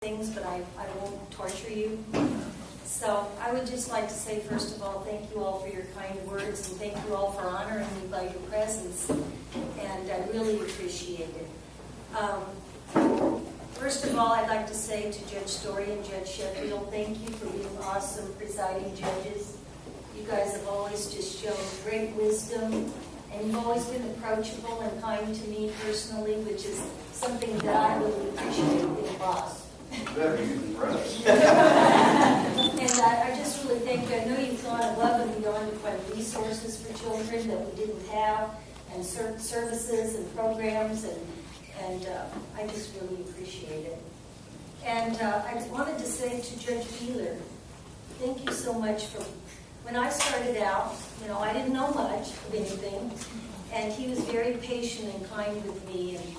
things, but I won't torture you. So I would just like to say, first of all, thank you all for your kind words, and thank you all for honoring me by your presence, and I really appreciate it. First of all, I'd like to say to Judge Story and Judge Sheffield, thank you for being awesome presiding judges. You guys have always just shown great wisdom, and you've always been approachable and kind to me personally, which is something that I really appreciate being a boss. Better use the press. And I just really thank you. I know you've gone above and beyond to find resources for children that we didn't have, and services and programs, and I just really appreciate it. And I wanted to say to Judge Wheeler, thank you so much for, when I started out, you know, I didn't know much of anything, and he was very patient and kind with me, and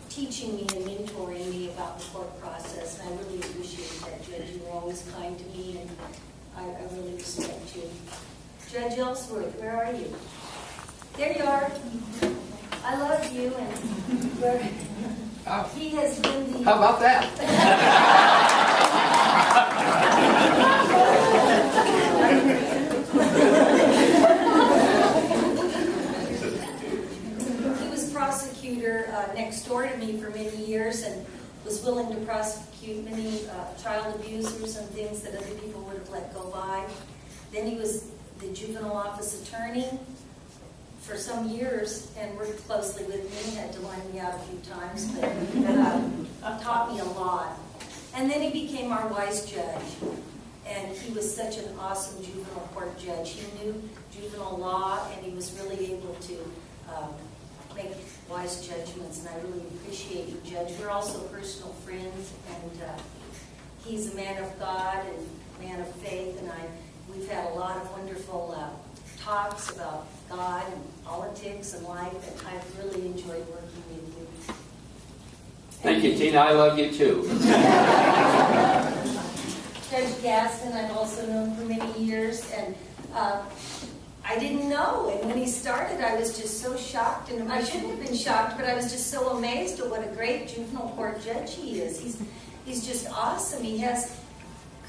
teaching me and mentoring me about the court process, and I really appreciate that, Judge. You were always kind to me, and I really respect you. Judge Ellsworth, where are you? There you are. I love you, and he has been the... How about that? He was prosecutor next door to me for many years, and was willing to prosecute many child abusers and things that other people would have let go by. Then he was the juvenile office attorney for some years and worked closely with me, had to line me out a few times, but taught me a lot. And then he became our wise judge, and he was such an awesome juvenile court judge. He knew juvenile law, and he was really able to make wise judgments, and I really appreciate you, Judge. We're also personal friends, and he's a man of God and man of faith, and we've had a lot of wonderful talks about God and politics and life, and I've really enjoyed working with you. Thank you, Tina. I love you too. Judge Gaston, I've also known for many years, and I didn't know, and when he started, I was just so shocked, and I shouldn't have been shocked, but I was just so amazed at what a great juvenile court judge he is. He's just awesome. He has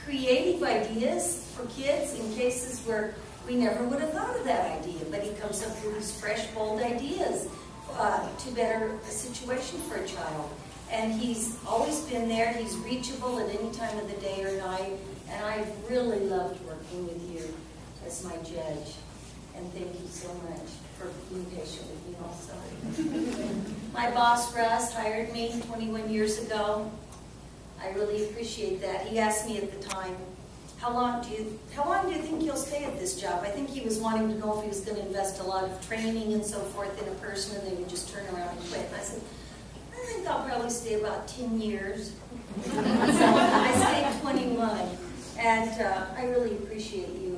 creative ideas for kids in cases where we never would have thought of that idea, but he comes up with these fresh, bold ideas to better a situation for a child. And he's always been there. He's reachable at any time of the day or night, and I've really loved working with you as my judge. And thank you so much for being patient with me also. My boss, Russ, hired me 21 years ago. I really appreciate that. He asked me at the time, how long do you think you'll stay at this job? I think he was wanting to know if he was going to invest a lot of training and so forth in a person, and they would just turn around and quit. And I said, I think I'll probably stay about 10 years. So I stayed 21. And I really appreciate you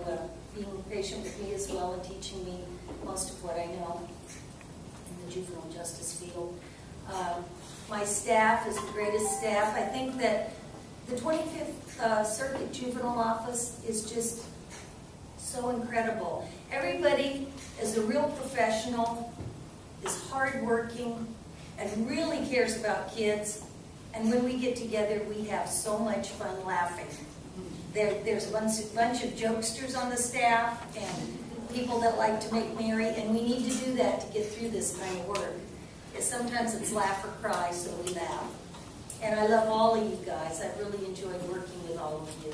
being patient with me as well and teaching me most of what I know in the juvenile justice field. My staff is the greatest staff. I think that the 25th Circuit Juvenile Office is just so incredible. Everybody is a real professional, is hardworking, and really cares about kids. And when we get together, we have so much fun laughing. There's a bunch of jokesters on the staff and people that like to make merry, and we need to do that to get through this kind of work. Because sometimes it's laugh or cry, so we laugh. And I love all of you guys. I've really enjoyed working with all of you.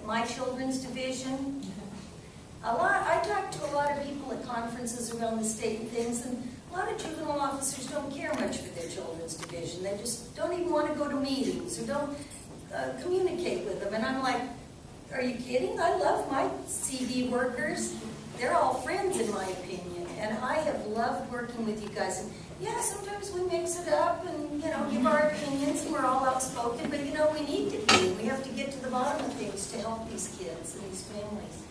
My children's division, I talk to a lot of people at conferences around the state and things, and a lot of juvenile officers don't care much for their children's division. They just don't even want to go to meetings or don't communicate with them. And I'm like, are you kidding? I love my CV workers. They're all friends in my opinion. And I have loved working with you guys. And yeah, sometimes we mix it up and, give our opinions, and we're all outspoken, but, we need to be. We have to get to the bottom of things to help these kids and these families.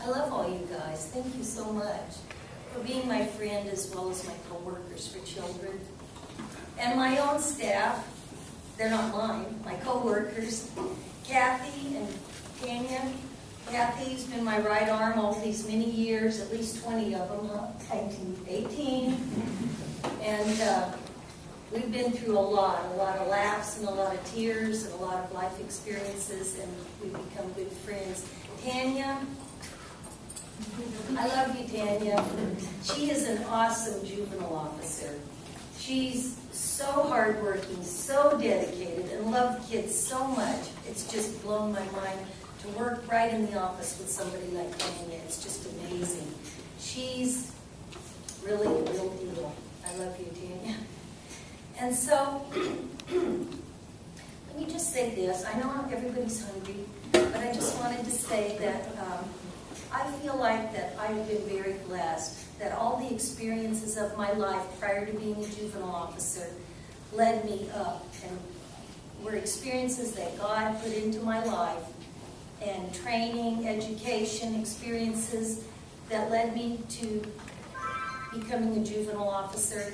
I love all you guys. Thank you so much for being my friend as well as my co-workers for children. And my own staff, they're not mine, my co-workers, Kathy and Tanya. Kathy's been my right arm all these many years, at least 20 of them, 18. And we've been through a lot of laughs and a lot of tears and a lot of life experiences, and we've become good friends. Tanya, I love you, Tanya. She is an awesome juvenile officer. She's so hardworking, so dedicated, and loves kids so much. It's just blown my mind to work right in the office with somebody like Tanya. It's just amazing. She's really a real deal. I love you, Tanya. And so, let me just say this. I know everybody's hungry, but I just wanted to say that I feel like that I've been very blessed, that all the experiences of my life prior to being a juvenile officer led me up, and were experiences that God put into my life, and training, education, experiences that led me to becoming a juvenile officer.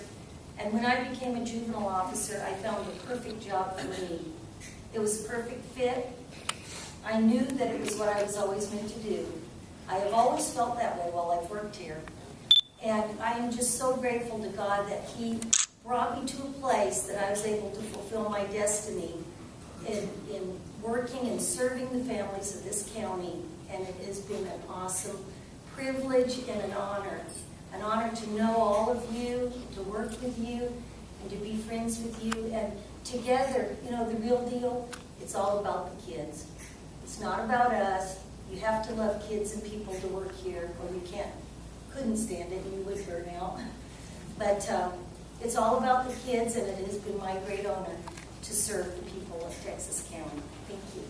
And when I became a juvenile officer, I found a perfect job for me. It was a perfect fit. I knew that it was what I was always meant to do. I have always felt that way while I've worked here. And I am just so grateful to God that He brought me to a place that I was able to fulfill my destiny in working and serving the families of this county. And it has been an awesome privilege and an honor. An honor to know all of you, to work with you, and to be friends with you. And together, you know, the real deal, it's all about the kids. It's not about us. You have to love kids and people to work here, or you couldn't stand it and you would burn out. But it's all about the kids, and it has been my great honor to serve the people of Texas County. Thank you.